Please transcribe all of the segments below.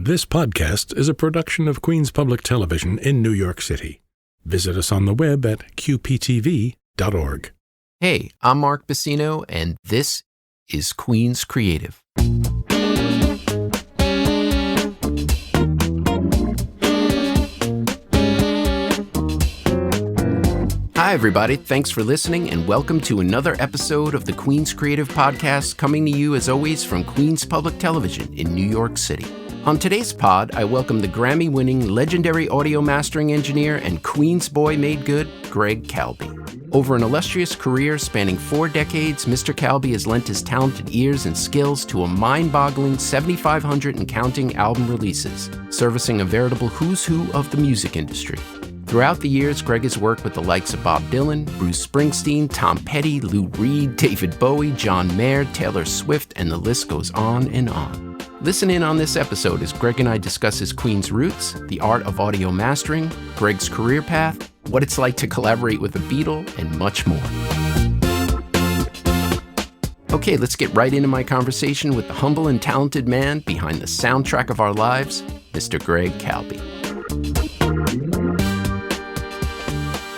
This podcast is a production of Queens Public Television in New York City. Visit us on the web at qptv.org. Hey, I'm Mark Bacino, and this is Queens Creative. Hi, everybody. Thanks for listening, and welcome to another episode of the Queens Creative Podcast, coming to you, as always, from Queens Public Television in New York City. On today's pod, I welcome the Grammy-winning legendary audio mastering engineer and Queens boy made good, Greg Calbi. Over an illustrious career spanning 4 decades, Mr. Calbi has lent his talented ears and skills to a mind-boggling 7,500 and counting album releases, servicing a veritable who's who of the music industry. Throughout the years, Greg has worked with the likes of Bob Dylan, Bruce Springsteen, Tom Petty, Lou Reed, David Bowie, John Mayer, Taylor Swift, and the list goes on and on. Listen in on this episode as Greg and I discuss his Queen's roots, the art of audio mastering, Greg's career path, what it's like to collaborate with a Beatle, and much more. Okay, let's get right into my conversation with the humble and talented man behind the soundtrack of our lives, Mr. Greg Calbi.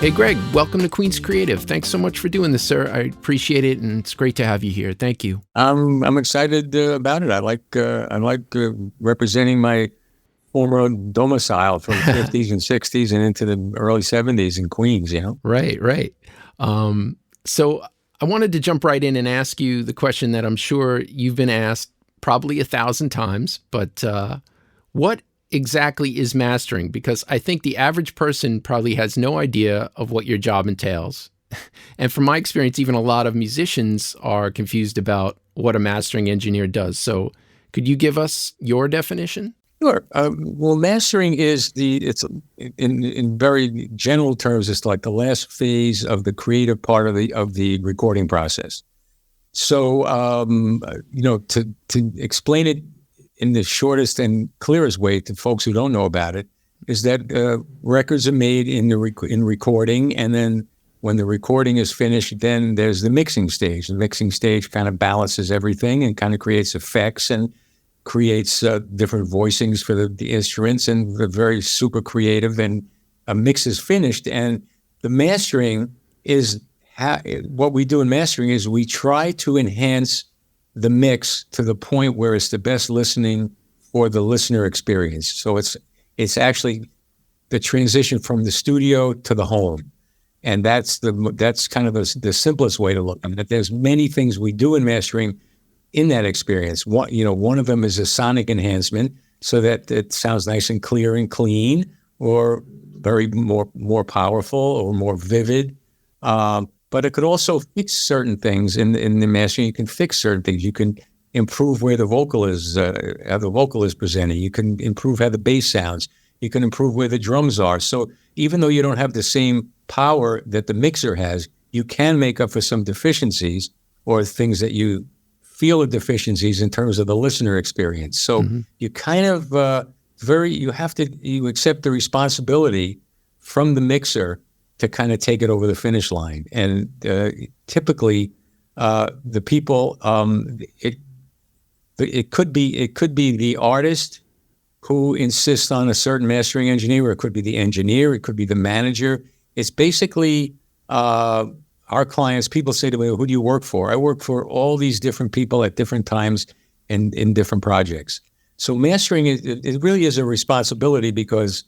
Hey, Greg, welcome to Queens Creative. Thanks so much for doing this, sir. I appreciate it, and it's great to have you here. Thank you. I'm excited about it. I like representing my former domicile from the 50s and 60s and into the early 70s in Queens, you know? Right. So I wanted to jump right in and ask you the question that I'm sure you've been asked probably 1,000 times, but what exactly is mastering? Because I think the average person probably has no idea of what your job entails. And from my experience, even a lot of musicians are confused about what a mastering engineer does. So could you give us your definition? Sure. Well, mastering is it's in very general terms, it's like the last phase of the creative part of the recording process. So, to explain it in the shortest and clearest way to folks who don't know about it, is that records are made in recording, and then when the recording is finished, then there's the mixing stage. The mixing stage kind of balances everything and kind of creates effects and creates different voicings for the instruments, and they're very super creative, and a mix is finished. And the mastering is, what we do in mastering is we try to enhance the mix to the point where it's the best listening for the listener experience. So it's actually the transition from the studio to the home. And that's kind of the simplest way to look at it. There's many things we do in mastering in that experience. One of them is a sonic enhancement so that it sounds nice and clear and clean, or very more powerful or more vivid. But it could also fix certain things in the mastering. You can fix certain things. You can improve where the vocal is, how the vocal is presented. You can improve how the bass sounds. You can improve where the drums are. So even though you don't have the same power that the mixer has, you can make up for some deficiencies or things that you feel are deficiencies in terms of the listener experience. So you kind of you accept the responsibility from the mixer to kind of take it over the finish line. And typically, the people, it could be the artist who insists on a certain mastering engineer, or it could be the engineer, it could be the manager. It's basically our clients. People say to me, "Who do you work for?" I work for all these different people at different times and in different projects. So mastering, it really is a responsibility, because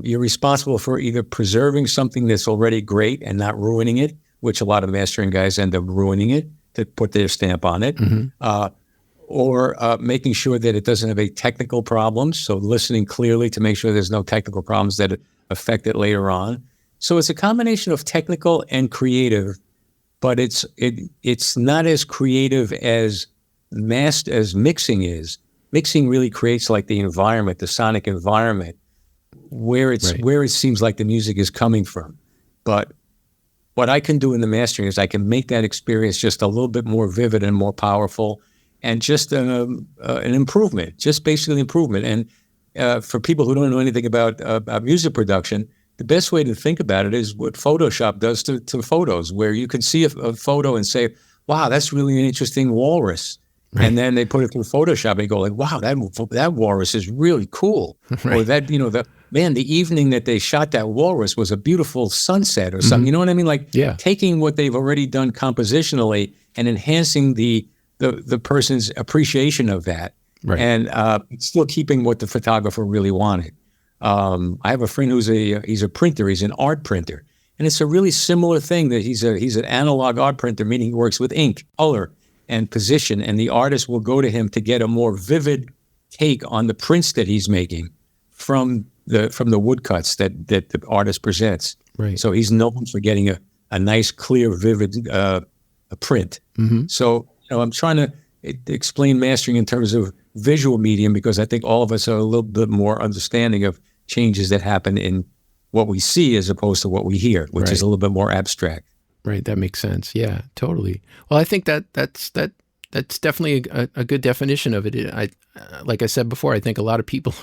you're responsible for either preserving something that's already great and not ruining it, which a lot of mastering guys end up ruining it to put their stamp on it, or making sure that it doesn't have any technical problems. So listening clearly to make sure there's no technical problems that affect it later on. So it's a combination of technical and creative, but it's not as creative as mixing is. Mixing really creates like the environment, the sonic environment, where it seems like the music is coming from. But what I can do in the mastering is I can make that experience just a little bit more vivid and more powerful, and just an improvement, just basically improvement. And for people who don't know anything about music production, the best way to think about it is what Photoshop does to photos, where you can see a photo and say, wow, that's really an interesting walrus. Right. And then they put it through Photoshop and go like, wow, that walrus is really cool. Right. Or that, the evening that they shot that walrus was a beautiful sunset or something. You know what I mean? Like taking what they've already done compositionally and enhancing the person's appreciation of that. Right. And still keeping what the photographer really wanted. I have a friend he's a printer. He's an art printer. And it's a really similar thing that he's an analog art printer, meaning he works with ink, color, and position. And the artist will go to him to get a more vivid take on the prints that he's making from the woodcuts that the artist presents. Right. So he's known for getting a nice, clear, vivid a print. Mm-hmm. So I'm trying to explain mastering in terms of visual medium because I think all of us are a little bit more understanding of changes that happen in what we see as opposed to what we hear, which is a little bit more abstract. Right, that makes sense. Yeah, totally. Well, I think that's definitely a good definition of it. Like I said before, I think a lot of people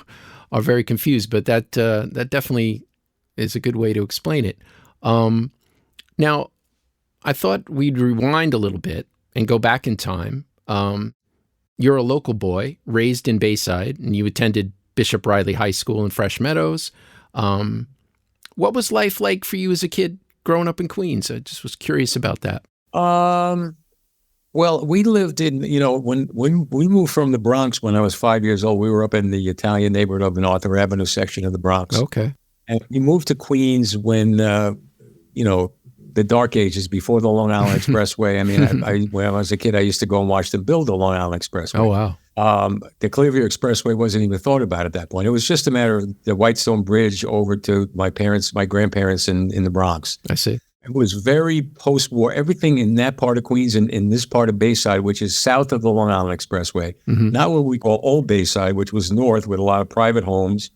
are very confused, but that definitely is a good way to explain it. Now, I thought we'd rewind a little bit and go back in time. You're a local boy, raised in Bayside, and you attended Bishop Riley High School in Fresh Meadows. What was life like for you as a kid growing up in Queens? I just was curious about that. Well, we lived in, when we moved from the Bronx when I was 5 years old, we were up in the Italian neighborhood of an Arthur Avenue section of the Bronx. Okay. And we moved to Queens when, the dark ages before the Long Island Expressway. I mean, when I was a kid, I used to go and watch them build the Long Island Expressway. Oh, wow. The Clearview Expressway wasn't even thought about at that point. It was just a matter of the Whitestone Bridge over to my grandparents in the Bronx. I see. It was very post-war. Everything in that part of Queens and in this part of Bayside, which is south of the Long Island Expressway, not what we call Old Bayside, which was north with a lot of private homes.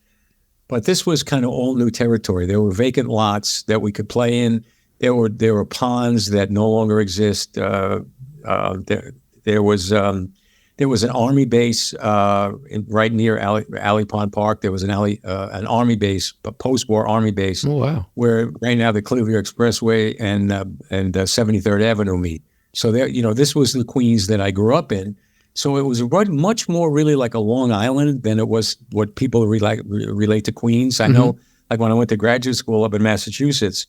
But this was kind of all new territory. There were vacant lots that we could play in. There were ponds that no longer exist. There was an army base right near Alley Pond Park. There was an army base, a post-war army base. Oh, wow. Where right now the Clearview Expressway and 73rd Avenue meet. So this was the Queens that I grew up in. So it was much more really like a Long Island than it was what people relate to Queens. I know, like when I went to graduate school up in Massachusetts,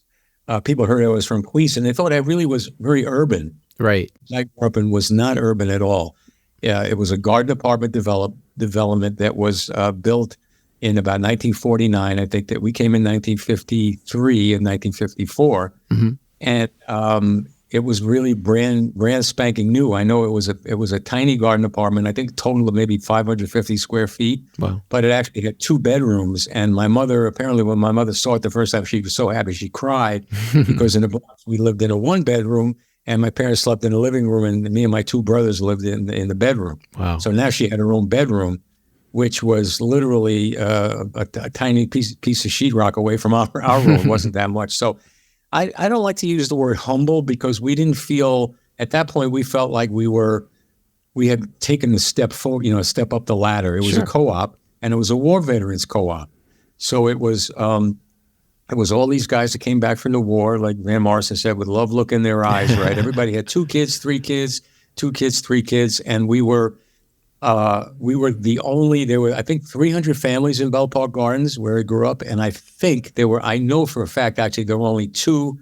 people heard I was from Queens, and they thought I really was very urban. Right. I grew up and was not urban at all. It was a garden apartment development that was built in about 1949. I think that we came in 1953 and 1954, and it was really brand spanking new. I know it was a tiny garden apartment. I think total of maybe 550 square feet. Wow! But it actually had 2 bedrooms. And my mother, apparently, when my mother saw it the first time, she was so happy she cried because in the Bronx we lived in a 1-bedroom. And my parents slept in the living room, and me and my 2 brothers lived in the bedroom. Wow! So now she had her own bedroom, which was literally a tiny piece of sheetrock away from our room. It wasn't that much. So I don't like to use the word humble because we didn't feel at that point. We felt like we had taken a step forward, a step up the ladder. It was a co-op, and it was a war veterans co-op. So it was all these guys that came back from the war, like Van Morrison said, with love look in their eyes, right? Everybody had 2 kids, 3 kids, 2 kids, 3 kids, and we were the only. There were, I think, 300 families in Bell Park Gardens where I grew up, and I know for a fact, actually, there were only 2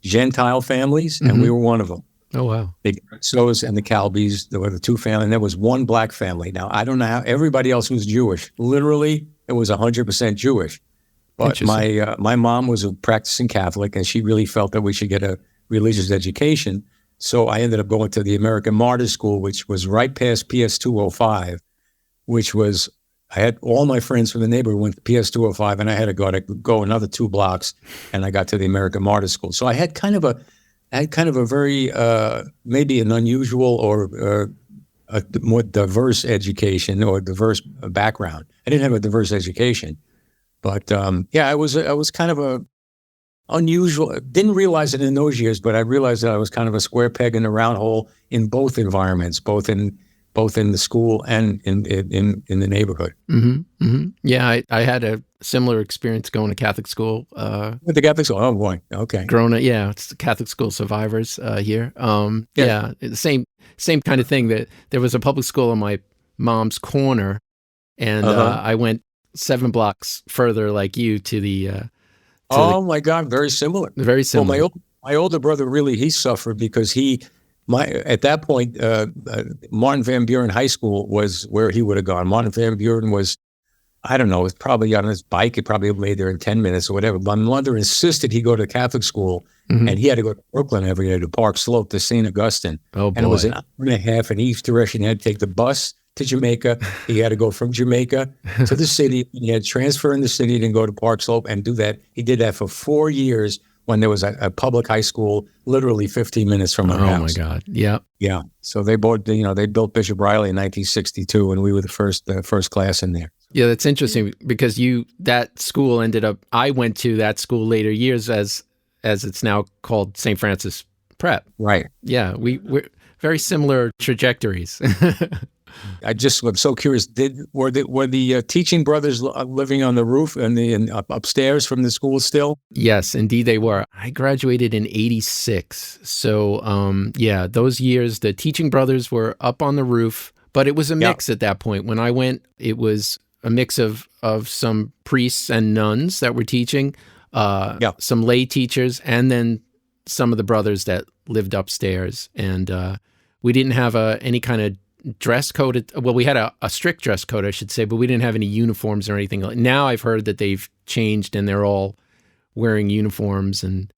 Gentile families, and we were one of them. Oh, wow. The So's and the Calbis, there were the 2 families, and there was 1 black family. Now, I don't know how everybody else was Jewish. Literally, it was 100% Jewish. But my mom was a practicing Catholic, and she really felt that we should get a religious education. So I ended up going to the American Martyrs School, which was right past PS 205, I had all my friends from the neighborhood went to PS 205, and I had to go another 2 blocks, and I got to the American Martyrs School. So I had kind of a very, maybe an unusual or a more diverse education or diverse background. I didn't have a diverse education. But I was kind of a unusual. Didn't realize it in those years, but I realized that I was kind of a square peg in a round hole in both environments, both in the school and in the neighborhood. Yeah, I had a similar experience going to Catholic school. With the Catholic school, oh boy, okay. Growing up, it's the Catholic school survivors here. The same kind of thing. That there was a public school on my mom's corner, and I went 7 blocks further, like you, to the. Oh my God, very similar. Very similar. Well, my older brother really he suffered because at that point Martin Van Buren High School was where he would have gone. Martin Van Buren was, I don't know, was probably on his bike. He probably made there in 10 minutes or whatever. My mother insisted he go to Catholic school, and he had to go to Brooklyn every day to Park Slope to St. Augustine. Oh boy! And it was an hour and a half in each direction. He had to take the bus to Jamaica. He had to go from Jamaica to the city. He had to transfer in the city and go to Park Slope and do that. He did that for 4 years when there was a public high school literally 15 minutes from our house. Oh my God. Yeah. Yeah. So they built Bishop Riley in 1962, and we were the first class in there. Yeah, that's interesting because that school I went to that school later years as it's now called St. Francis Prep. Right. Yeah. We're very similar trajectories. I'm so curious. Were the teaching brothers living on the roof and upstairs from the school still? Yes, indeed they were. I graduated in '86, so those years the teaching brothers were up on the roof, but it was a mix at that point. When I went, it was a mix of some priests and nuns that were teaching, some lay teachers, and then some of the brothers that lived upstairs. And we didn't have any kind of dress code. Well, we had a strict dress code, I should say, but we didn't have any uniforms or anything. Now I've heard that they've changed and they're all wearing uniforms and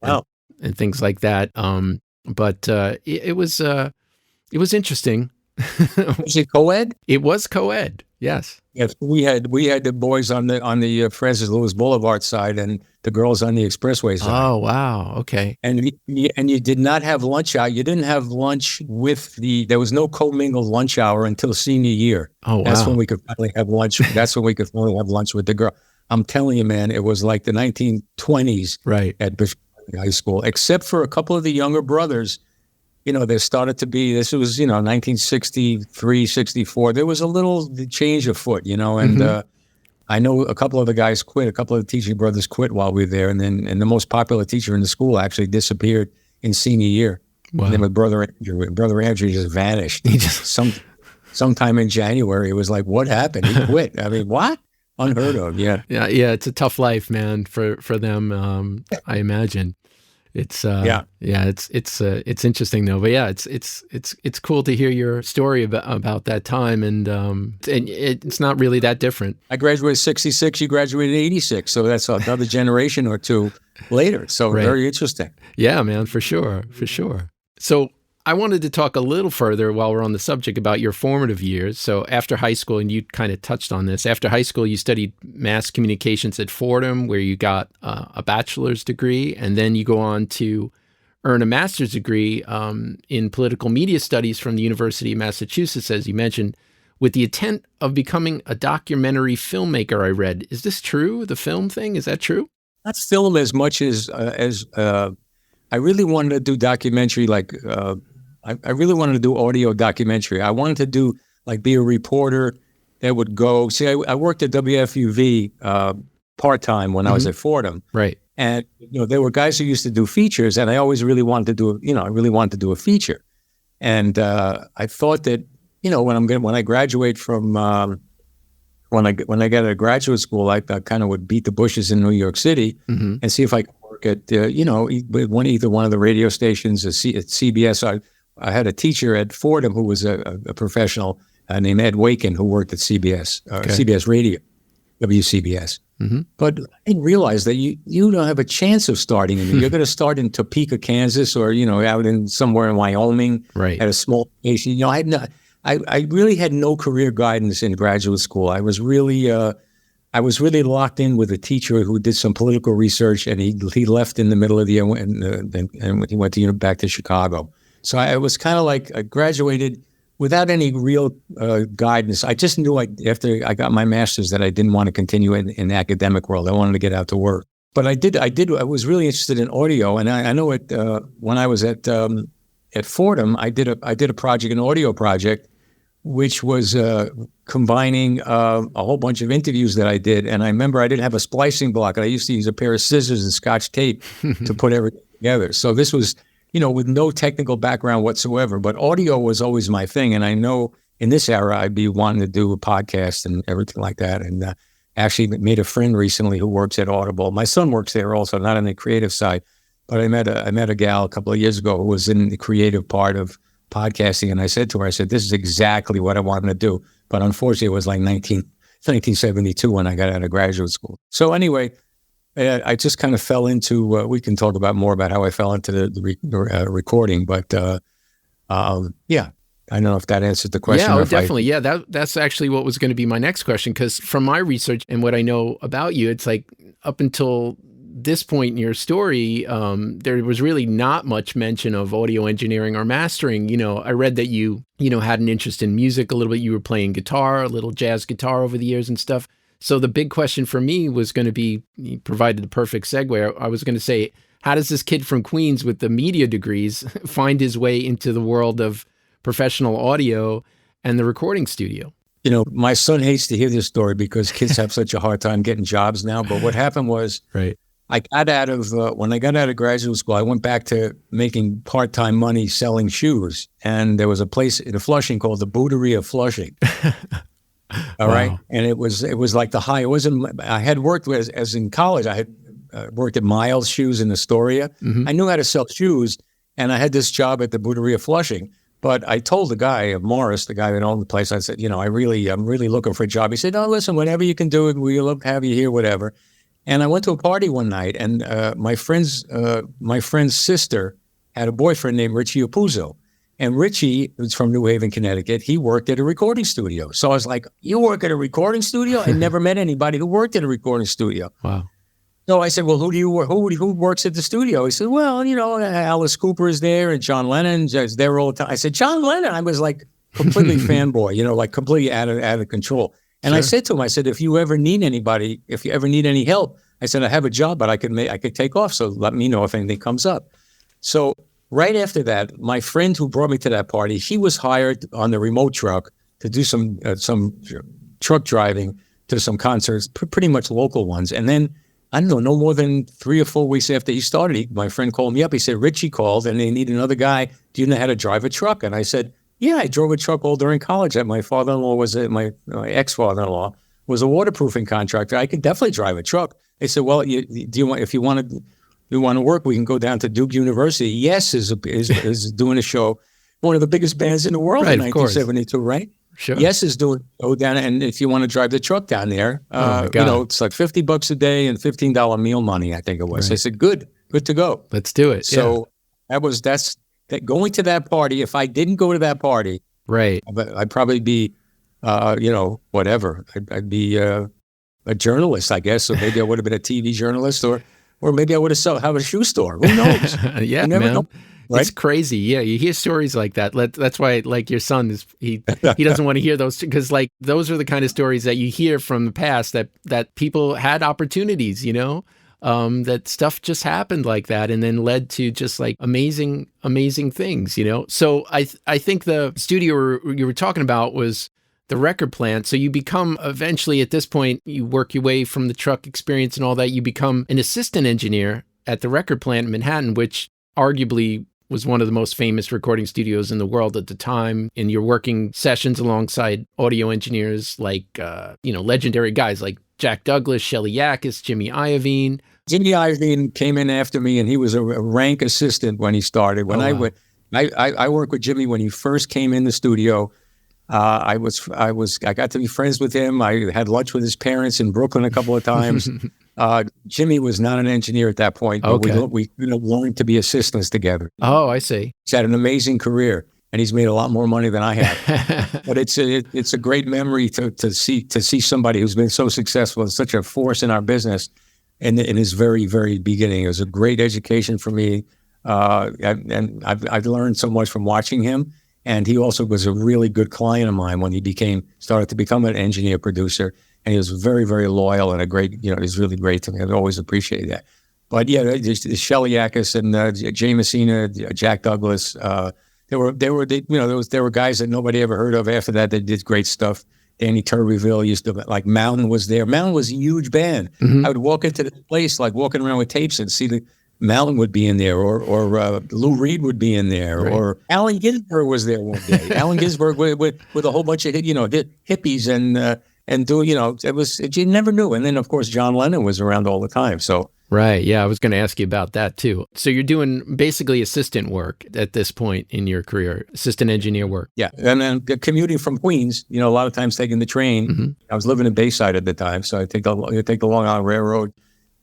things like that. But it was interesting. Was it co-ed? It was co-ed. Yes. Yes, we had the boys on the Francis Lewis Boulevard side and the girls on the Expressway side. Oh wow, okay. And you did not have lunch out. You didn't have lunch there was no commingled lunch hour until senior year. Oh wow. That's when we could finally have lunch. That's when we could finally have lunch with the girl. I'm telling you, man, it was like the 1920s at Bishop High School, except for a couple of the younger brothers. There started to be, this was, 1963, 64. There was a little change afoot, and I know a couple of the guys quit. A couple of the teaching brothers quit while we were there. And the most popular teacher in the school actually disappeared in senior year. Wow. And then with Brother Andrew just vanished. He just sometime in January, it was like, what happened? He quit. I mean, what? Unheard of. Yeah. Yeah. It's a tough life, man, for them. I imagine. It's it's interesting though, but yeah, it's cool to hear your story about that time, and it's not really that different. I graduated 66, you graduated 86, so that's another generation or two later. So very interesting. Yeah, man, for sure. So I wanted to talk a little further while we're on the subject about your formative years. So after high school, and you kind of touched on this, after high school, you studied mass communications at Fordham, where you got a bachelor's degree, and then you go on to earn a master's degree in political media studies from the University of Massachusetts, as you mentioned, with the intent of becoming a documentary filmmaker, I read. Is this true, the film thing? Is that true? Not film as much as I really wanted to do documentary, I really wanted to do audio documentary. I wanted to do, be a reporter that would go. See, I worked at WFUV part-time when I was at Fordham. Right. And, there were guys who used to do features, and I always really wanted to do a feature. And I thought that, when I graduate from, when I get out of graduate school, I kind of would beat the bushes in New York City and see if I could work at, either one of the radio stations at CBS. I had a teacher at Fordham who was a professional named Ed Wakin, who worked at CBS, CBS Radio, WCBS. Mm-hmm. But I didn't realize that you don't have a chance of starting in. You're going to start in Topeka, Kansas, or out in somewhere in Wyoming, at a small station. I really had no career guidance in graduate school. I was really locked in with a teacher who did some political research, and he left in the middle of the year, and he went back to Chicago. So I was kind of like, I graduated without any real guidance. I just knew after I got my master's that I didn't want to continue in the academic world. I wanted to get out to work. But I was really interested in audio, and I know when I was at Fordham, I did a project, an audio project, which was combining a whole bunch of interviews that I did. And I remember I didn't have a splicing block, and I used to use a pair of scissors and Scotch tape to put everything together. So this was with no technical background whatsoever. But audio was always my thing. And I know in this era, I'd be wanting to do a podcast and everything like that. And actually made a friend recently who works at Audible. My son works there also, not on the creative side. But I met a gal a couple of years ago who was in the creative part of podcasting. And I said to her, this is exactly what I wanted to do. But unfortunately, it was like 1972 when I got out of graduate school. So anyway, I just kind of fell into, we can talk about more about how I fell into the recording. But yeah, I don't know if that answers the question. Yeah, definitely. Yeah, that's actually what was going to be my next question, because from my research and what I know about you, it's like up until this point in your story, there was really not much mention of audio engineering or mastering. I read that you had an interest in music a little bit. You were playing guitar, a little jazz guitar over the years and stuff. So the big question for me was going to be, you provided the perfect segue. I was going to say, how does this kid from Queens with the media degrees find his way into the world of professional audio and the recording studio? My son hates to hear this story because kids have such a hard time getting jobs now. But what happened was, right. I got out of, when I got out of graduate school, I went back to making part-time money selling shoes. And there was a place in Flushing called the Bouderie of Flushing. All wow. Right. And it was like the high. It wasn't, I had worked with, as in college, I had worked at Miles Shoes in Astoria. Mm-hmm. I knew how to sell shoes. And I had this job at the Bouderie of Flushing. But I told the guy, Morris, the guy that owned the place, I said, I'm really looking for a job. He said, oh, listen, whenever you can do it, we'll love to have you here, whatever. And I went to a party one night, and my friend's sister had a boyfriend named Richie Apuzzo. And Richie, who's from New Haven, Connecticut, he worked at a recording studio. So I was like, you work at a recording studio? I never met anybody who worked at a recording studio. Wow. So I said, well, who works at the studio? He said, well, Alice Cooper is there and John Lennon's there all the time. I said, John Lennon? I was like completely fanboy, like completely out of control. And sure. I said to him, if you ever need anybody, if you ever need any help, I said, I have a job, but I could take off. So let me know if anything comes up. So right after that, my friend who brought me to that party, he was hired on the remote truck to do some truck driving to some concerts, pretty much local ones. And then, I don't know, no more than 3 or 4 weeks after he started, my friend called me up. He said, Richie called and they need another guy. Do you know how to drive a truck? And I said, yeah, I drove a truck all during college. My father-in-law was my ex-father-in-law was a waterproofing contractor. I could definitely drive a truck. They said, well, if you want to work, we can go down to Duke University. Yes is doing a show, one of the biggest bands in the world in 1972, right? Sure. Yes is go down, and if you want to drive the truck down there, it's like $50 a day and $15 meal money, I think it was. Right. I said, good to go. Let's do it. So that's going to that party. If I didn't go to that party, right, I'd probably be, whatever. I'd be a journalist, I guess. So maybe I would have been a TV journalist, or maybe I would have a shoe store. Who knows? Yeah, you never know. Right? It's crazy. Yeah, you hear stories like that. That's why, like your son, he doesn't want to hear those, because like those are the kind of stories that you hear from the past that people had opportunities, that stuff just happened like that and then led to just like amazing things, So I think the studio you were talking about was the record plant. So you become eventually, at this point, you work your way from the truck experience and all that, you become an assistant engineer at the record plant in Manhattan, which arguably was one of the most famous recording studios in the world at the time. And you're working sessions alongside audio engineers like, legendary guys like Jack Douglas, Shelley Yakis, Jimmy Iovine. Jimmy Iovine came in after me, and he was a rank assistant when he started. When I worked with Jimmy when he first came in the studio. I got to be friends with him. I had lunch with his parents in Brooklyn a couple of times. Jimmy was not an engineer at that point, but we learned to be assistants together. Oh, I see. He's had an amazing career, and he's made a lot more money than I have. But it's a great memory to see somebody who's been so successful and such a force in our business in his very, very beginning. It was a great education for me, and I've learned so much from watching him. And he also was a really good client of mine when he started to become an engineer producer. And he was very, very loyal and a great, he's really great to me. I've always appreciated that. But yeah, Shelley Yakis and Jay Messina, Jack Douglas, there were guys that nobody ever heard of after that did great stuff. Danny Turbyville used to, like Mountain was there. Mountain was a huge band. Mm-hmm. I would walk into the place, like walking around with tapes and see Malin would be in there, or Lou Reed would be in there, Right. or Allen Ginsberg was there one day. Allen Ginsberg with a whole bunch of hippies and doing, it was, you never knew. And then of course John Lennon was around all the time. So Right. Yeah, I was going to ask you about that too. So you're doing basically assistant work at this point in your career, assistant engineer work. yeah, and then commuting from Queens, a lot of times taking the train. Mm-hmm. I was living in Bayside at the time, so I take the Long Island Railroad,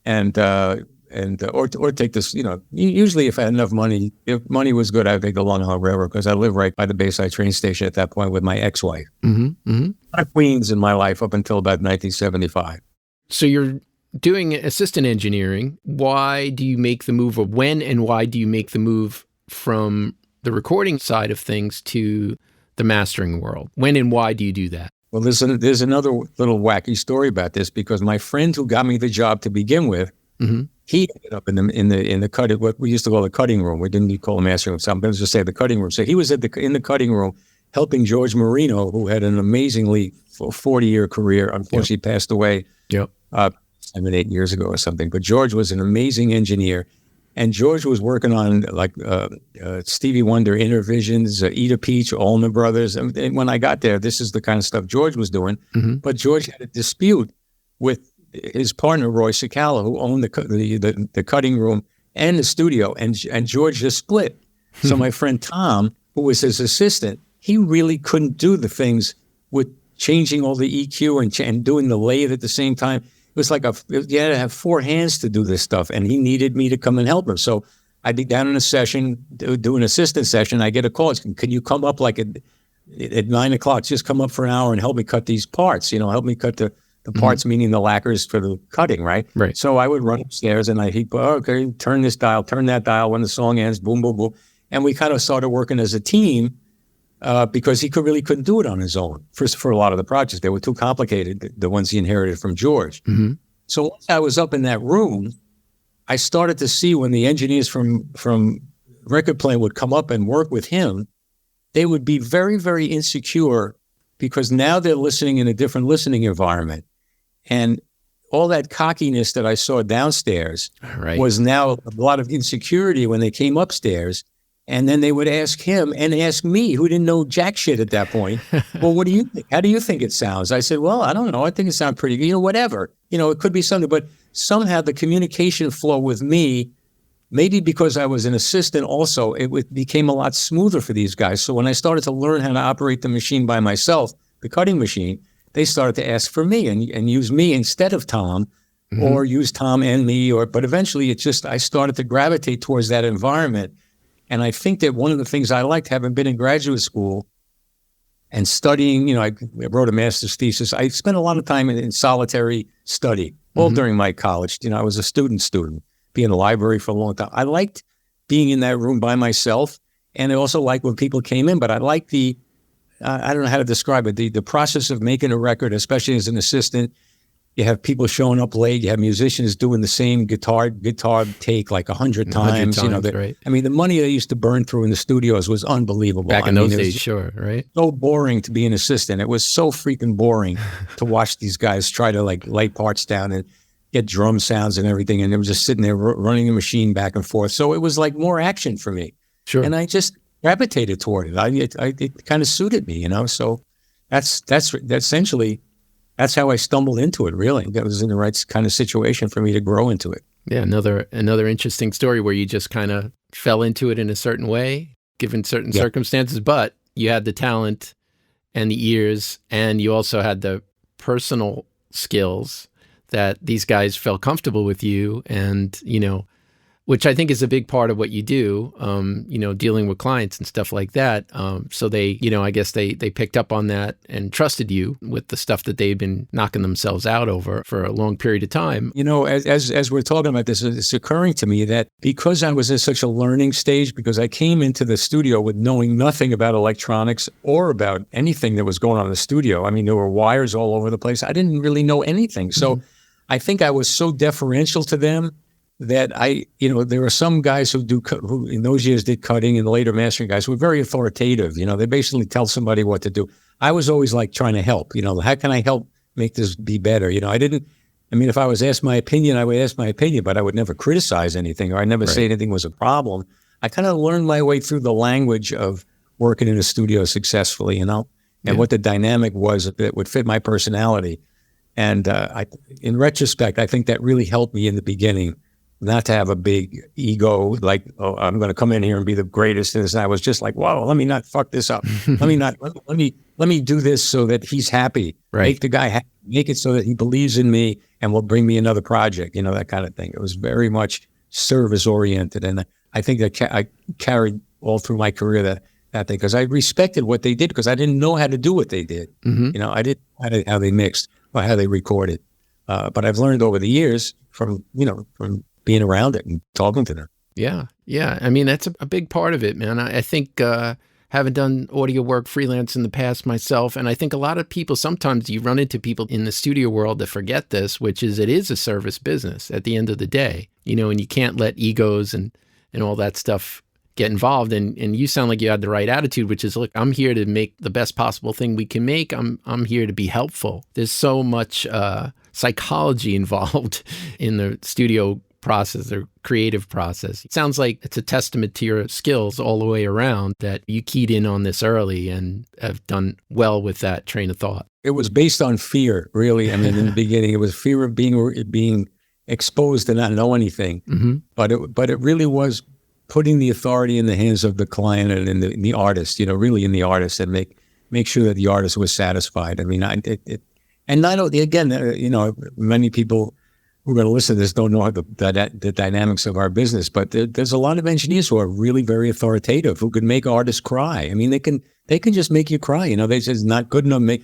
and or take this. Usually if I had enough money, if money was good, I'd take the Long Island Railroad because I lived right by the Bayside train station at that point with my ex-wife. Mm-hmm. Mm-hmm. A lot of Queens in my life up until about 1975. So you're doing assistant engineering. Why do you make the move, or when and why do you make the move from the recording side of things to the mastering world? When and why do you do that? Well, there's another little wacky story about this, because my friend who got me the job to begin with, Mm-hmm. he ended up in the cutting, what we used to call the cutting room. We didn't call the mastering room. Something. Let's just say the cutting room. So he was in the cutting room helping George Marino, who had an amazingly 40-year career. Unfortunately, passed away. Yep. 7-8 years ago or something. But George was an amazing engineer, and George was working on Stevie Wonder, Intervisions, Eda Peach, Allman Brothers. And when I got there, this is the kind of stuff George was doing. Mm-hmm. But George had a dispute with his partner Roy Cicala, who owned the cutting room and the studio, and George just split. So my friend Tom, who was his assistant, he really couldn't do the things with changing all the EQ and doing the lathe at the same time. It was like you had to have 4 hands to do this stuff, and he needed me to come and help him. So I'd be down in a session, do an assistant session. I get a call. Can you come up at 9 o'clock? Just come up for an hour and help me cut these parts. Help me cut the parts, meaning the lacquers for the cutting, right? Right. So I would run upstairs and he'd go, okay, turn this dial, turn that dial. When the song ends, boom, boom, boom. And we kind of started working as a team because he really couldn't do it on his own for a lot of the projects. They were too complicated, the ones he inherited from George. Mm-hmm. So once I was up in that room, I started to see when the engineers from record playing would come up and work with him, they would be very, very insecure because now they're listening in a different listening environment. And all that cockiness that I saw downstairs was now a lot of insecurity when they came upstairs. And then they would ask him and ask me, who didn't know jack shit at that point, well, what do you think? How do you think it sounds? I said, well, I don't know. I think it sounds pretty good. Whatever. It could be something. But somehow the communication flow with me, maybe because I was an assistant also, it became a lot smoother for these guys. So when I started to learn how to operate the machine by myself, the cutting machine, they started to ask for me and use me instead of Tom, mm-hmm. or use Tom and me. But eventually I started to gravitate towards that environment. And I think that one of the things I liked, having been in graduate school and studying, I wrote a master's thesis. I spent a lot of time in solitary study, all mm-hmm. during my college. I was a student, be in the library for a long time. I liked being in that room by myself. And I also liked when people came in, but I liked I don't know how to describe it, the process of making a record, especially as an assistant. You have people showing up late. You have musicians doing the same guitar take like 100 times. Right. I mean, the money they used to burn through in the studios was unbelievable. Back in those days, sure, right? So boring to be an assistant. It was so freaking boring to watch these guys try to lay parts down and get drum sounds and everything. And they were just sitting there running the machine back and forth. So it was like more action for me. Sure. And I just gravitated toward it. It kind of suited me, So that's essentially. That's how I stumbled into it, really. That was in the right kind of situation for me to grow into it. Yeah, another interesting story where you just kind of fell into it in a certain way, given certain circumstances, but you had the talent and the ears, and you also had the personal skills that these guys felt comfortable with you, and, which I think is a big part of what you do, dealing with clients and stuff like that. So they, I guess they picked up on that and trusted you with the stuff that they've been knocking themselves out over for a long period of time. As we're talking about this, it's occurring to me that because I was in such a learning stage, because I came into the studio with knowing nothing about electronics or about anything that was going on in the studio. I mean, there were wires all over the place. I didn't really know anything. So mm-hmm. I think I was so deferential to them that there were some guys who in those years did cutting, and the later mastering guys who were very authoritative. They basically tell somebody what to do. I was always trying to help. How can I help make this be better? I didn't I mean, if I was asked my opinion, I would ask my opinion, but I would never criticize anything, or I never say anything was a problem. I kind of learned my way through the language of working in a studio successfully, and what the dynamic was that would fit my personality. And in retrospect, I think that really helped me in the beginning, not to have a big ego, like, oh, I'm going to come in here and be the greatest. And I was just like, whoa, let me not fuck this up. let me do this so that he's happy. Right. Make the guy happy. Make it so that he believes in me and will bring me another project, that kind of thing. It was very much service oriented. And I think that I carried all through my career that thing, because I respected what they did, because I didn't know how to do what they did. Mm-hmm. I didn't know how they mixed or how they recorded. But I've learned over the years from being around it and talking to them. Yeah. I mean, that's a big part of it, man. I think having done audio work freelance in the past myself, and I think a lot of people, sometimes you run into people in the studio world that forget this, which is it is a service business at the end of the day, and you can't let egos and all that stuff get involved. And you sound like you had the right attitude, which is, look, I'm here to make the best possible thing we can make. I'm here to be helpful. There's so much psychology involved in the studio process or creative process. It sounds like it's a testament to your skills all the way around that you keyed in on this early and have done well with that train of thought. It was based on fear, really. I mean, in the beginning, it was fear of being exposed to not know anything. Mm-hmm. But it really was putting the authority in the hands of the client and in the artist, really in the artist, and make sure that the artist was satisfied. I mean, and not only, again, many people who are going to listen to this don't know the dynamics of our business, but there's a lot of engineers who are really very authoritative, who can make artists cry. I mean, they can just make you cry. They say it's not good enough,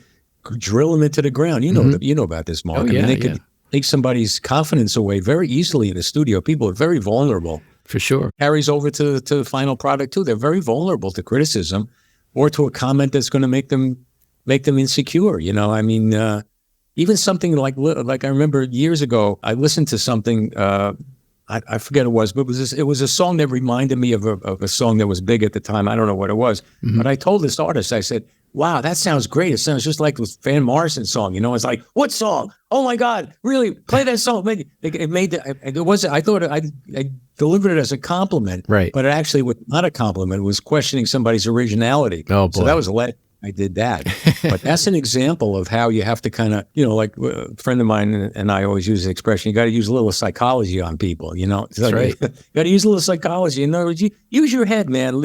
drill them into the ground. You know about this, Mark. Oh, I mean, they could take somebody's confidence away very easily in the studio. People are very vulnerable. For sure. Carries over to the final product too. They're very vulnerable to criticism or to a comment that's going to make them insecure. I mean, even something like I remember years ago, I listened to something, I forget what it was, but it was a song that reminded me of a song that was big at the time. I don't know what it was, but I told this artist, I said, wow, that sounds great. It sounds just like the Van Morrison song. It's like, what song? Oh my God, really? Play that song. I thought I delivered it as a compliment, right? But it actually was not a compliment. It was questioning somebody's originality. Oh boy. So that was I did that. But that's an example of how you have to kind of, like a friend of mine and I always use the expression, you got to use a little psychology on people, That's right. You got to use a little psychology. In other words, you use your head, man.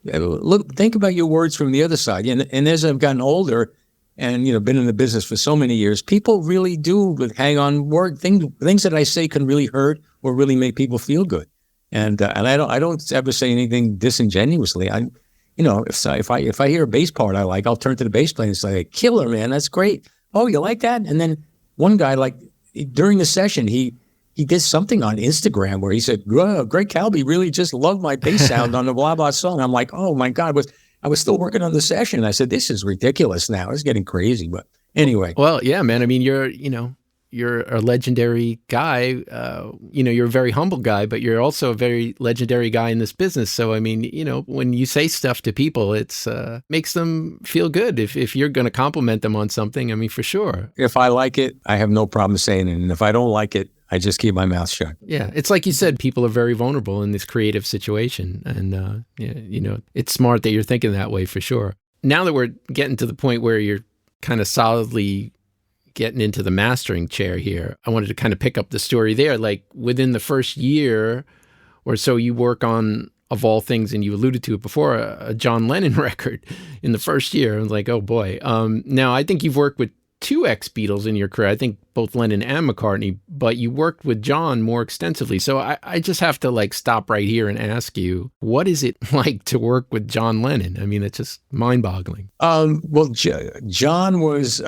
Look, think about your words from the other side. And as I've gotten older and, been in the business for so many years, people really do hang on word. Things that I say can really hurt or really make people feel good. And I don't ever say anything disingenuously. If I hear a bass part I like, I'll turn to the bass player and say, killer, man, that's great. Oh, you like that? And then one guy, during the session, he did something on Instagram where he said, Greg Calbi really just loved my bass sound on the blah, blah song. I'm like, oh my God, I was still working on the session. I said, this is ridiculous now. It's getting crazy. But anyway. Well, yeah, man. I mean, you're a legendary guy. You're a very humble guy, but you're also a very legendary guy in this business. So, I mean, when you say stuff to people, it's makes them feel good. If you're going to compliment them on something, I mean, for sure. If I like it, I have no problem saying it. And if I don't like it, I just keep my mouth shut. Yeah. It's like you said, people are very vulnerable in this creative situation. And, it's smart that you're thinking that way for sure. Now that we're getting to the point where you're kind of solidly getting into the mastering chair here, I wanted to kind of pick up the story there. Like within the first year or so, you work on, of all things, and you alluded to it before, a John Lennon record in the first year. I was like, oh boy. Now, I think you've worked with 2 ex-Beatles in your career. I think both Lennon and McCartney, but you worked with John more extensively. So I just have to stop right here and ask you, what is it like to work with John Lennon? I mean, it's just mind-boggling. Well, John was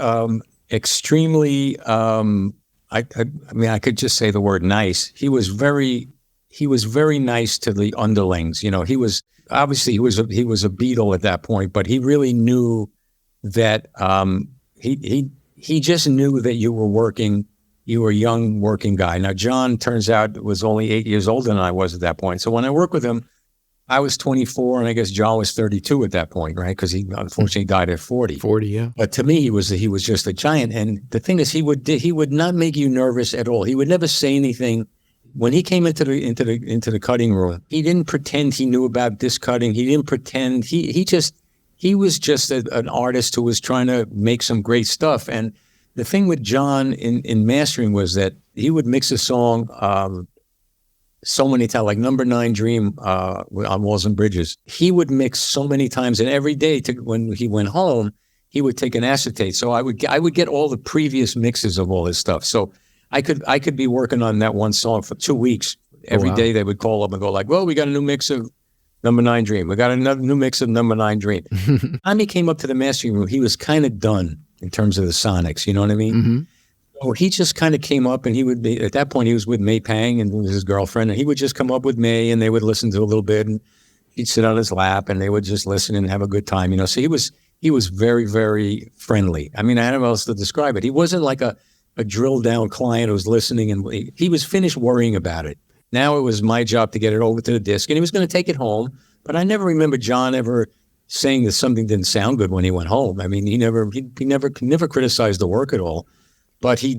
extremely, I mean, I could just say the word nice. He was very nice to the underlings. He was a Beatle at that point, but he really knew that, he just knew that you were a young working guy. Now, John turns out was only 8 years older than I was at that point. So when I worked with him, I was 24, and I guess John was 32 at that point, right? Because he unfortunately died at 40. 40, yeah. But to me, he was just a giant. And the thing is, he would not make you nervous at all. He would never say anything. When he came into the cutting room, he didn't pretend he knew about this cutting. He didn't pretend. He was just an artist who was trying to make some great stuff. And the thing with John in mastering was that he would mix a song so many times, like Number 9 Dream on Walls and Bridges. He would mix so many times, and every day when he went home, he would take an acetate. So I would get all the previous mixes of all his stuff. So I could be working on that one song for 2 weeks. Every day they would call up and go like, well, we got a new mix of Number 9 Dream. We got another new mix of Number 9 Dream. Time he came up to the mastering room, he was kind of done in terms of the sonics. You know what I mean? Mm-hmm. So he just kind of came up, and he would be, at that point, he was with May Pang and his girlfriend, and he would just come up with May, and they would listen to a little bit, and he'd sit on his lap, and they would just listen and have a good time. So he was very, very friendly. I mean, I don't know how else to describe it. He wasn't like a drilled down client who was listening, and he was finished worrying about it. Now it was my job to get it over to the disc, and he was going to take it home. But I never remember John ever saying that something didn't sound good when he went home. I mean, he never criticized the work at all. But we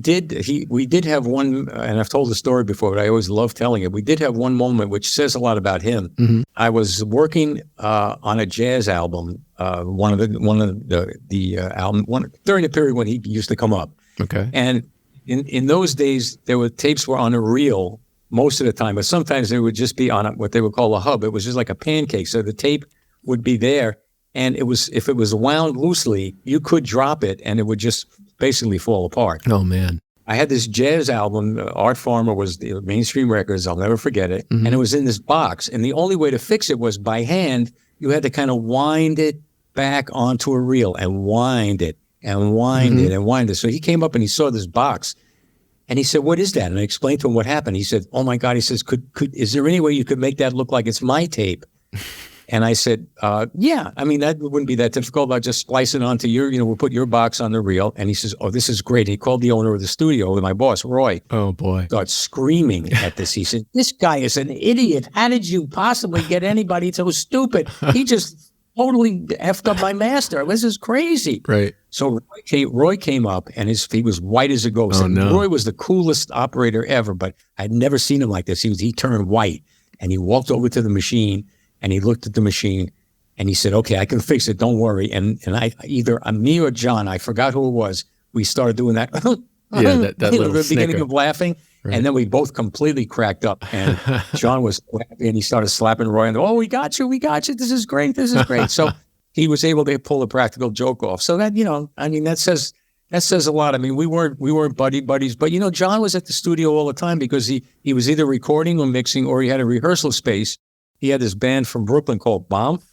did have one, and I've told the story before, but I always love telling it. We did have one moment which says a lot about him. Mm-hmm. I was working on a jazz album, one of the album during the period when he used to come up. Okay. And in those days, tapes were on a reel most of the time, but sometimes they would just be on what they would call a hub. It was just like a pancake. So the tape would be there, and if it was wound loosely, you could drop it, and it would just basically fall apart. Oh, man. I had this jazz album. Art Farmer was the Mainstream Records. I'll never forget it. Mm-hmm. And it was in this box. And the only way to fix it was by hand. You had to kind of wind it back onto a reel and wind it and wind Mm-hmm. it and wind it. So he came up and he saw this box. And he said, what is that? And I explained to him what happened. He said, oh, my God. He says, is there any way you could make that look like it's my tape? And I said, yeah, I mean, that wouldn't be that difficult. I'll just splice it onto we'll put your box on the reel. And he says, oh, this is great. He called the owner of the studio, my boss, Roy. Oh, boy. Started screaming at this. He said, this guy is an idiot. How did you possibly get anybody so stupid? He just totally effed up my master. This is crazy. Right. So Roy came up, and he was white as a ghost. Oh, no. Roy was the coolest operator ever, but I'd never seen him like this. He turned white, and he walked over to the machine, and he looked at the machine, and he said, okay, I can fix it. Don't worry. And me or John, I forgot who it was, we started doing that. Yeah, that little the beginning snicker. of laughing. Right. And then we both completely cracked up. And John was laughing, and he started slapping Roy. And, oh, we got you. This is great. So he was able to pull a practical joke off. So that, that says a lot. I mean, we weren't buddies, but John was at the studio all the time because he was either recording or mixing, or he had a rehearsal space. He had this band from Brooklyn called Bomf.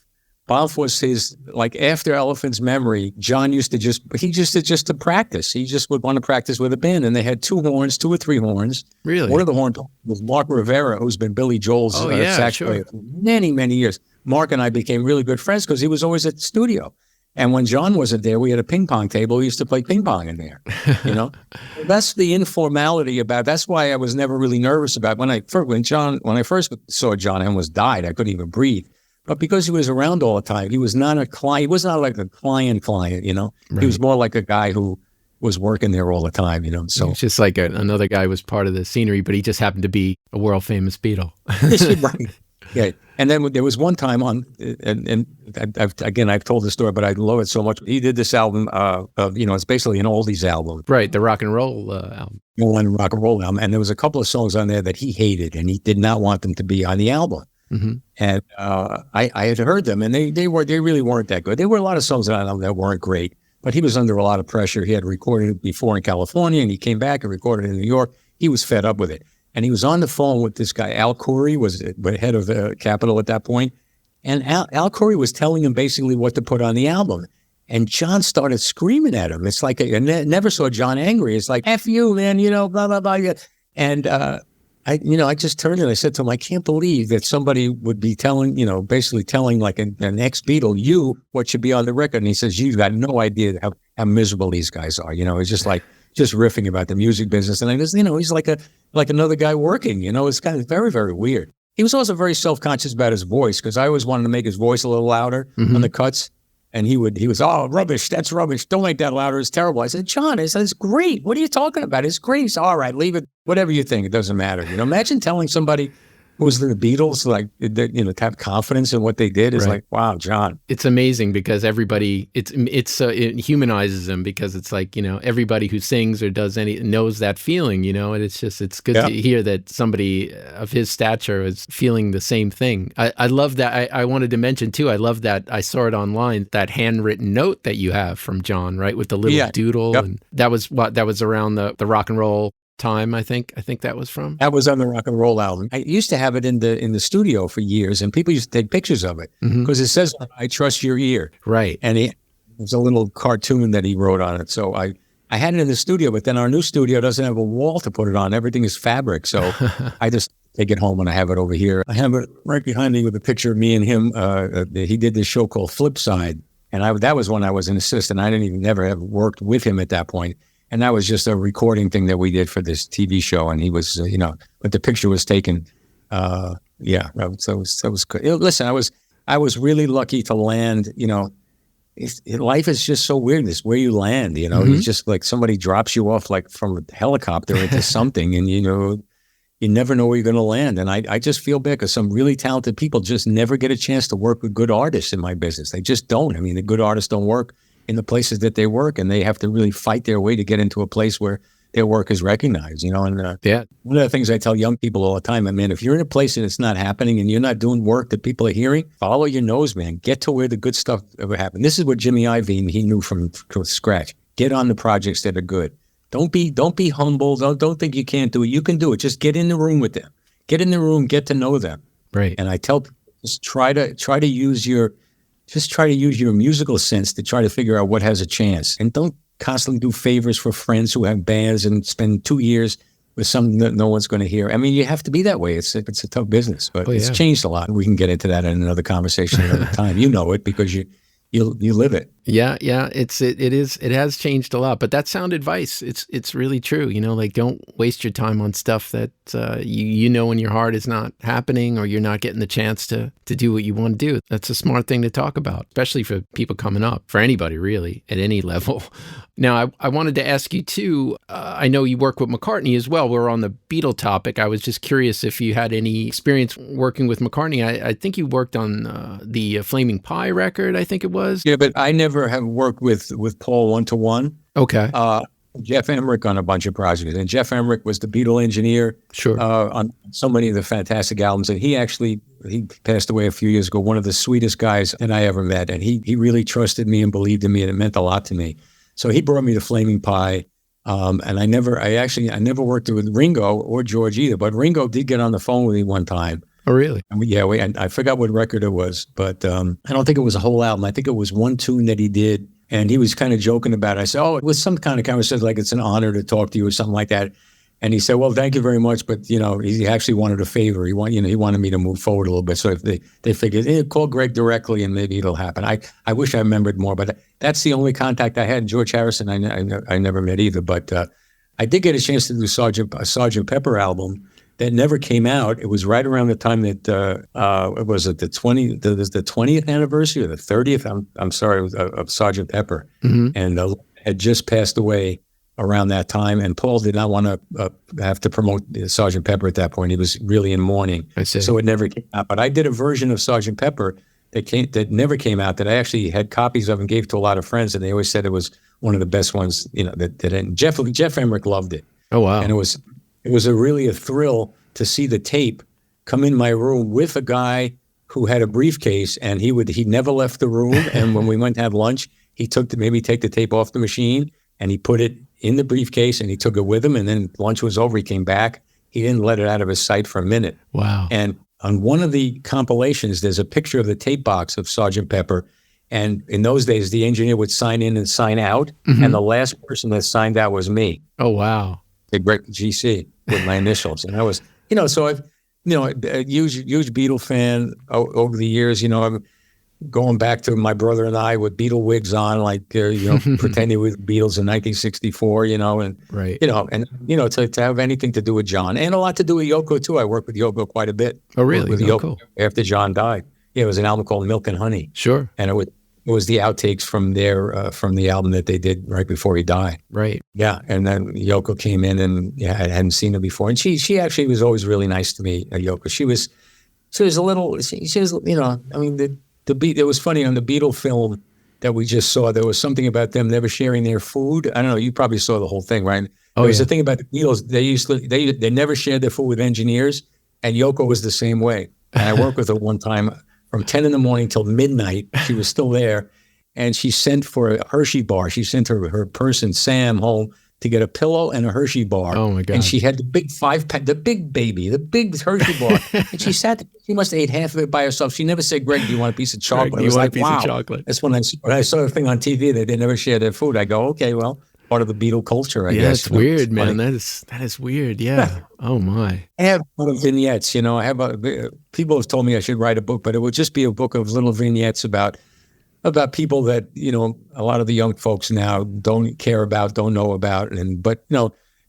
Bomf was his, like, after Elephant's Memory, John used to practice. He just would want to practice with a band, and they had 2 or 3 horns. Really? One of the horns was Mark Rivera, who's been Billy Joel's sax player for many, many years. Mark and I became really good friends because he was always at the studio. And when John wasn't there, we had a ping pong table. We used to play ping pong in there, That's the informality that's why I was never really nervous about when I first saw John and almost died. I couldn't even breathe. But because he was around all the time, he was not a client. He was not like a client, Right. He was more like a guy who was working there all the time, So It's just like another guy was part of the scenery, but he just happened to be a world famous Beatle. Right. Yeah. And then there was one time I've told this story, but I love it so much. He did this album it's basically an oldies album. Right, the rock and roll album. One rock and roll album. And there was a couple of songs on there that he hated, and he did not want them to be on the album. Mm-hmm. And I had heard them, and they really weren't that good. There were a lot of songs on them that weren't great, but he was under a lot of pressure. He had recorded it before in California, and he came back and recorded it in New York. He was fed up with it. And he was on the phone with this guy, Al Khoury, was the head of Capitol at that point. And Al Khoury was telling him basically what to put on the album. And John started screaming at him. It's like, I never saw John angry. It's like, F you, man, blah, blah, blah. And I just turned and I said to him, I can't believe that somebody would be telling, basically telling like an ex-Beatle, you, what should be on the record. And he says, you've got no idea how miserable these guys are. It's just like, just riffing about the music business. And I just, he's like another guy working, it's kind of very, very weird. He was also very self-conscious about his voice, because I always wanted to make his voice a little louder on the cuts. And he was, oh, rubbish. That's rubbish. Don't make that louder. It's terrible. I said, John, it's great. What are you talking about? It's great. He said, all right, leave it. Whatever you think. It doesn't matter. Imagine telling somebody who was the Beatles, like, to have confidence in what they did is like, wow, John. It's amazing because everybody, it humanizes them, because it's like, everybody who sings or does knows that feeling, and it's good to hear that somebody of his stature is feeling the same thing. I love that. I wanted to mention too, I love that I saw it online, that handwritten note that you have from John, right? With the little doodle. Yep. And that was around the rock and roll time, I think that was from. That was on the rock and roll album. I used to have it in the studio for years, and people used to take pictures of it because it says, I trust your ear. Right. And there's a little cartoon that he wrote on it. So I had it in the studio, but then our new studio doesn't have a wall to put it on. Everything is fabric. So I just take it home and I have it over here. I have it right behind me with a picture of me and him. He did this show called Flipside. And that was when I was an assistant. I never have worked with him at that point. And that was just a recording thing that we did for this TV show. And he was, but the picture was taken. So that was good. Listen, I was really lucky to land, life is just so weird. This where you land, it's just like somebody drops you off like from a helicopter into something, and you never know where you're going to land. And I just feel bad because some really talented people just never get a chance to work with good artists in my business. They just don't. I mean, the good artists don't work in the places that they work, and they have to really fight their way to get into a place where their work is recognized, And one of the things I tell young people all the time, man, if you're in a place and it's not happening and you're not doing work that people are hearing, follow your nose, man. Get to where the good stuff ever happened. This is what Jimmy Iovine, he knew from scratch. Get on the projects that are good. Don't be humble. Don't think you can't do it. You can do it. Just get in the room with them. Get in the room. Get to know them. Right. And I tell people, just try to use your musical sense to try to figure out what has a chance. And don't constantly do favors for friends who have bands and spend 2 years with something that no one's going to hear. I mean, you have to be that way. It's a tough business, but it's changed a lot. We can get into that in another conversation another time. You know it because you live it. Yeah. It has changed a lot, but that's sound advice. It's really true. Like, don't waste your time on stuff that in your heart is not happening, or you're not getting the chance to do what you want to do. That's a smart thing to talk about, especially for people coming up, for anybody really at any level. Now, I wanted to ask you too, I know you work with McCartney as well. We're on the Beatle topic. I was just curious if you had any experience working with McCartney. I think you worked on the Flaming Pie record, I think it was. Yeah, but I never have worked with Paul one-to-one. Okay. Jeff Emmerich on a bunch of projects. And Jeff Emmerich was the Beatle engineer on so many of the fantastic albums. And he passed away a few years ago, one of the sweetest guys that I ever met. And he really trusted me and believed in me, and it meant a lot to me. So he brought me to Flaming Pie. And I never worked with Ringo or George either, but Ringo did get on the phone with me one time. Oh, really? And I forgot what record it was, but I don't think it was a whole album. I think it was one tune that he did, and he was kind of joking about it. I said, it was some kind of conversation, like it's an honor to talk to you or something like that. And he said, well, thank you very much, but he actually wanted a favor. He wanted me to move forward a little bit. So if they figured, call Greg directly and maybe it'll happen. I wish I remembered more, but that's the only contact I had. George Harrison, I never met either, but I did get a chance to do a Sgt. Pepper album that never came out. It was right around the time that it was the 20th anniversary or the 30th. I'm sorry, of Sgt. Pepper, and had just passed away around that time. And Paul did not want to have to promote Sgt. Pepper at that point. He was really in mourning, so it never came out. But I did a version of Sgt. Pepper that never came out, that I actually had copies of and gave to a lot of friends, and they always said it was one of the best ones. That Jeff Emmerich loved it. Oh wow! And it was really a thrill to see the tape come in my room with a guy who had a briefcase, and he never left the room. And when we went to have lunch, he took take the tape off the machine and he put it in the briefcase and he took it with him. And then lunch was over, he came back. He didn't let it out of his sight for a minute. Wow. And on one of the compilations, there's a picture of the tape box of Sgt. Pepper. And in those days, the engineer would sign in and sign out. And the last person that signed out was me. Oh, wow. The great GC with my initials. And I was, so I've, a huge Beatle fan over the years. going back to my brother and I with Beatle wigs on, like, pretending with Beatles in 1964, Right. To have anything to do with John, and a lot to do with Yoko too. I worked with Yoko quite a bit. Oh, really? With Oh, Yoko cool. after John died. Yeah, it was an album called Milk and Honey. Sure. And it was the outtakes from from the album that they did right before he died. Right. Yeah, and then Yoko came in, and I hadn't seen her before, and she actually was always really nice to me. Yoko, she was a little, she was, I mean, the beat. It was funny on the Beatle film that we just saw. There was something about them never sharing their food. I don't know. You probably saw the whole thing, right? Oh, there was yeah. a thing about the Beatles. They never shared their food with engineers, and Yoko was the same way. And I worked with her one time from 10 in the morning till midnight. She was still there, and she sent for a Hershey bar. She sent her person Sam home to get a pillow and a Hershey bar. Oh, my God. And she had the big 5-pack, the big Hershey bar. And she must have ate half of it by herself. She never said, "Greg, do you want a piece of chocolate?" Greg, do you want a piece of chocolate? That's when I saw the thing on TV that they never share their food. I go, okay, well, part of the Beatle culture, I guess. Yeah, it's weird, It's man. funny. That is weird. Yeah. Oh, my. I have little vignettes, I have people have told me I should write a book, but it would just be a book of little vignettes about people that, a lot of the young folks now don't care about, don't know about. But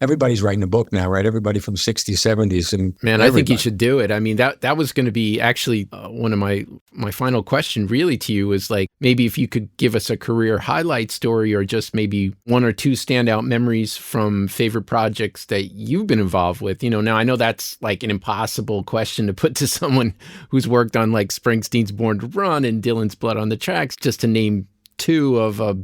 everybody's writing a book now, right? Everybody from 60s, 70s. And Man, I think you should do it. I mean, that was going to be actually one of my final question really to you is like, maybe if you could give us a career highlight story or just maybe one or two standout memories from favorite projects that you've been involved with. Now I know that's like an impossible question to put to someone who's worked on like Springsteen's Born to Run and Dylan's Blood on the Tracks, just to name two of, a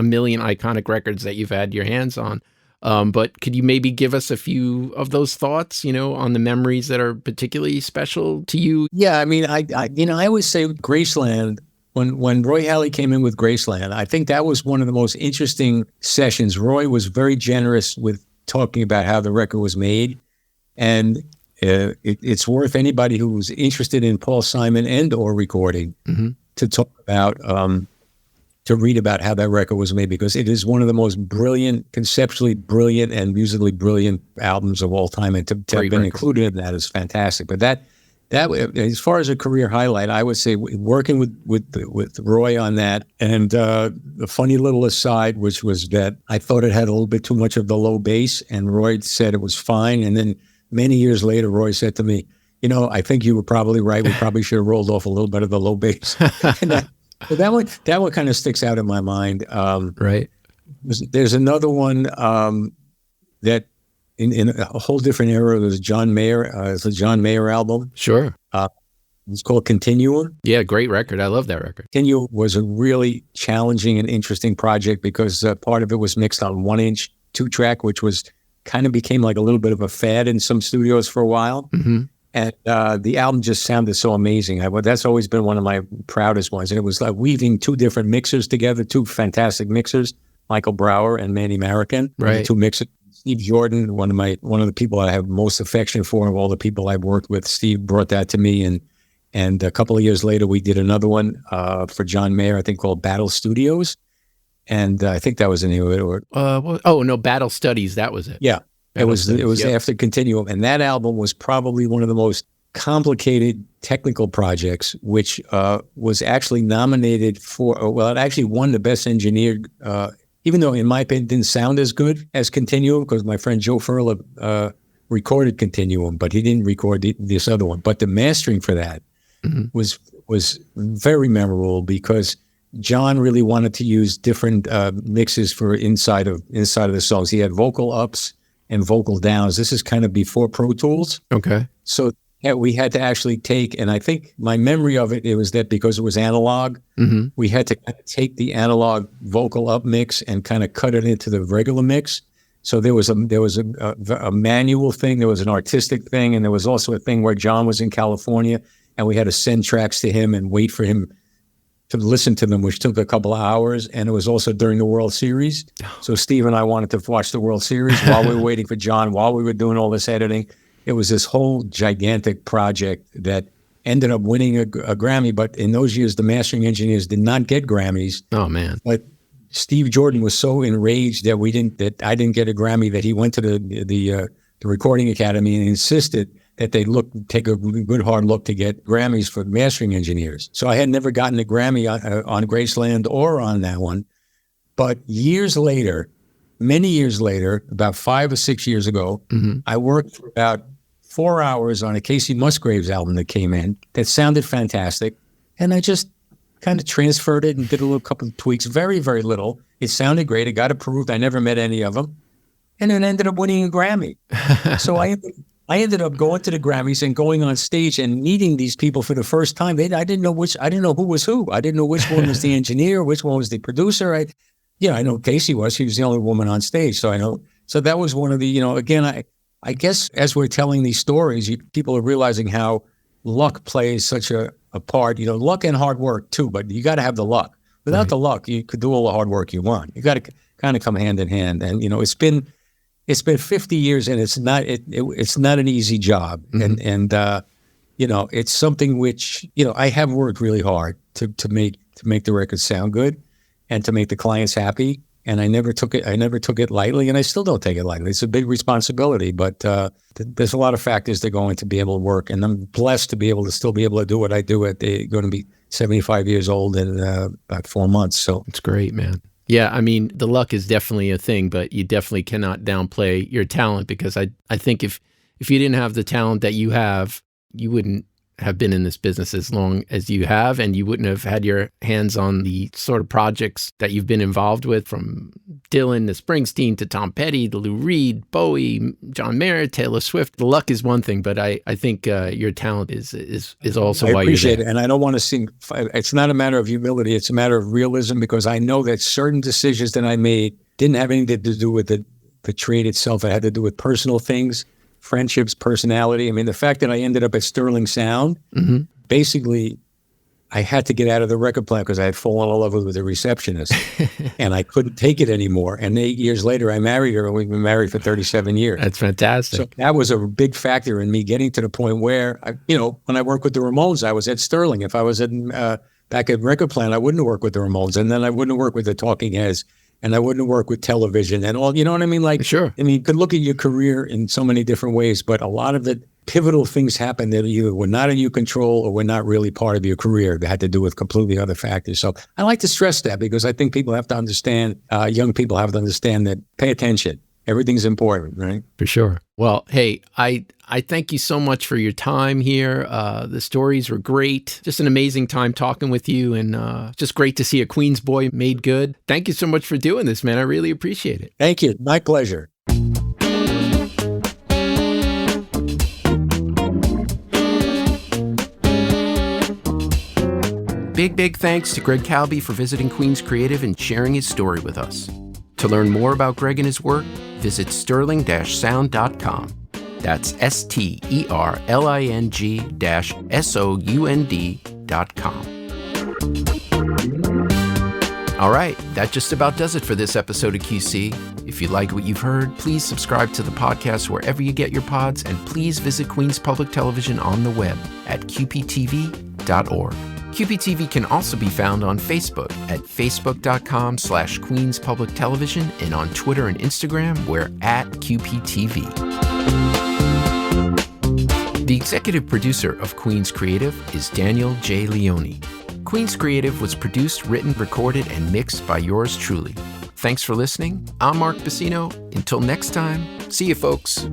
million iconic records that you've had your hands on. But could you maybe give us a few of those thoughts, on the memories that are particularly special to you? Yeah, I mean, I always say Graceland, when Roy Halley came in with Graceland, I think that was one of the most interesting sessions. Roy was very generous with talking about how the record was made. And it's worth anybody who's interested in Paul Simon and or recording to talk about, to read about how that record was made, because it is one of the most brilliant, conceptually brilliant and musically brilliant albums of all time. And to have been included in that is fantastic. But that as far as a career highlight, I would say working with Roy on that. And the funny little aside, which was that I thought it had a little bit too much of the low bass, and Roy said it was fine. And then many years later, Roy said to me, I think you were probably right. We probably should have rolled off a little bit of the low bass. And that one kind of sticks out in my mind. Right. There's another one that in a whole different era. There's John Mayer. It's a John Mayer album. Sure. It's called Continuum. Yeah, great record. I love that record. Continuum was a really challenging and interesting project because part of it was mixed on 1-inch 2-track, which was kind of became like a little bit of a fad in some studios for a while. Mm-hmm. And the album just sounded so amazing. That's always been one of my proudest ones. And it was like weaving two different mixers together, two fantastic mixers, Michael Brower and Manny Marroquin. Right. Two mixers. Steve Jordan, one of the people I have most affection for of all the people I've worked with. Steve brought that to me. And a couple of years later, we did another one for John Mayer, I think called Battle Studios. And I think that was the name of it. Battle Studies. That was it. Yeah. It was yep. After Continuum, and that album was probably one of the most complicated technical projects, which was actually nominated for. It actually won the Best Engineered, even though in my opinion it didn't sound as good as Continuum, because my friend Joe Furla recorded Continuum, but he didn't record this other one. But the mastering for that was very memorable because John really wanted to use different mixes for inside of the songs. He had vocal ups and vocal downs. This is kind of before Pro Tools. Okay. So we had to actually take, and I think my memory of it was that because it was analog, we had to kind of take the analog vocal up mix and kind of cut it into the regular mix. So there was a manual thing, there was an artistic thing, and there was also a thing where John was in California, and we had to send tracks to him and wait for him to listen to them, which took a couple of hours. And it was also during the World Series. So Steve and I wanted to watch the World Series while we were waiting for John, while we were doing all this editing. It was this whole gigantic project that ended up winning a Grammy. But in those years, the mastering engineers did not get Grammys. Oh, man. But Steve Jordan was so enraged that I didn't get a Grammy that he went to the Recording Academy and insisted that they take a good hard look to get Grammys for mastering engineers. So I had never gotten a Grammy on Graceland or on that one. But years later, many years later, about 5 or 6 years ago, I worked for about 4 hours on a Casey Musgraves album that came in that sounded fantastic. And I just kind of transferred it and did a little couple of tweaks, very, very little. It sounded great. It got approved. I never met any of them. And it ended up winning a Grammy. So I ended up going to the Grammys and going on stage and meeting these people for the first time. I didn't know who was who. I didn't know which one was the engineer, which one was the producer. I know Casey was. She was the only woman on stage. So I know. So that was one of the, again, I guess as we're telling these stories, people are realizing how luck plays such a part, luck and hard work too, but you got to have the luck. Without the luck, you could do all the hard work you want. You got to kind of come hand in hand. And, it's been 50 years and it's not an easy job. And it's something which, I have worked really hard to make the record sound good and to make the clients happy. And I never took it lightly, and I still don't take it lightly. It's a big responsibility, but there's a lot of factors that go into be able to work. And I'm blessed to be able to do what I do at going to be 75 years old in about 4 months. So it's great, man. Yeah, I mean, the luck is definitely a thing, but you definitely cannot downplay your talent, because I think if you didn't have the talent that you have, you wouldn't have been in this business as long as you have, and you wouldn't have had your hands on the sort of projects that you've been involved with, from Dylan to Springsteen to Tom Petty to Lou Reed, Bowie, John Mayer, Taylor Swift. The luck is one thing, but I think your talent is also why you're there. I appreciate it, and I don't want to seem. It's not a matter of humility; it's a matter of realism, because I know that certain decisions that I made didn't have anything to do with the trade itself. It had to do with personal things. Friendships, personality. I mean, the fact that I ended up at Sterling Sound, basically, I had to get out of the record plant because I had fallen in love with the receptionist, and I couldn't take it anymore. And 8 years later, I married her, and we've been married for 37 years. That's fantastic. So that was a big factor in me getting to the point where, when I worked with the Ramones, I was at Sterling. If I was back at record plant, I wouldn't work with the Ramones, and then I wouldn't work with the Talking Heads. And I wouldn't work with television and all, you know what I mean? Like, sure. I mean, you could look at your career in so many different ways, but a lot of the pivotal things happen that either were not in your control or were not really part of your career. That had to do with completely other factors. So I like to stress that, because I think people have to understand, young people have to understand that pay attention. Everything's important, right? For sure. Well, hey, I thank you so much for your time here. The stories were great. Just an amazing time talking with you, and just great to see a Queens boy made good. Thank you so much for doing this, man. I really appreciate it. Thank you. My pleasure. Big thanks to Greg Calbi for visiting Queens Creative and sharing his story with us. To learn more about Greg and his work, visit sterling-sound.com. That's STERLING-sound.com. All right, that just about does it for this episode of QC. If you like what you've heard, please subscribe to the podcast wherever you get your pods, and please visit Queens Public Television on the web at qptv.org. QPTV can also be found on Facebook at facebook.com/Queens Public Television, and on Twitter and Instagram, we're at QPTV. The executive producer of Queens Creative is Daniel J. Leone. Queens Creative was produced, written, recorded, and mixed by yours truly. Thanks for listening. I'm Mark Bacino. Until next time, see you, folks.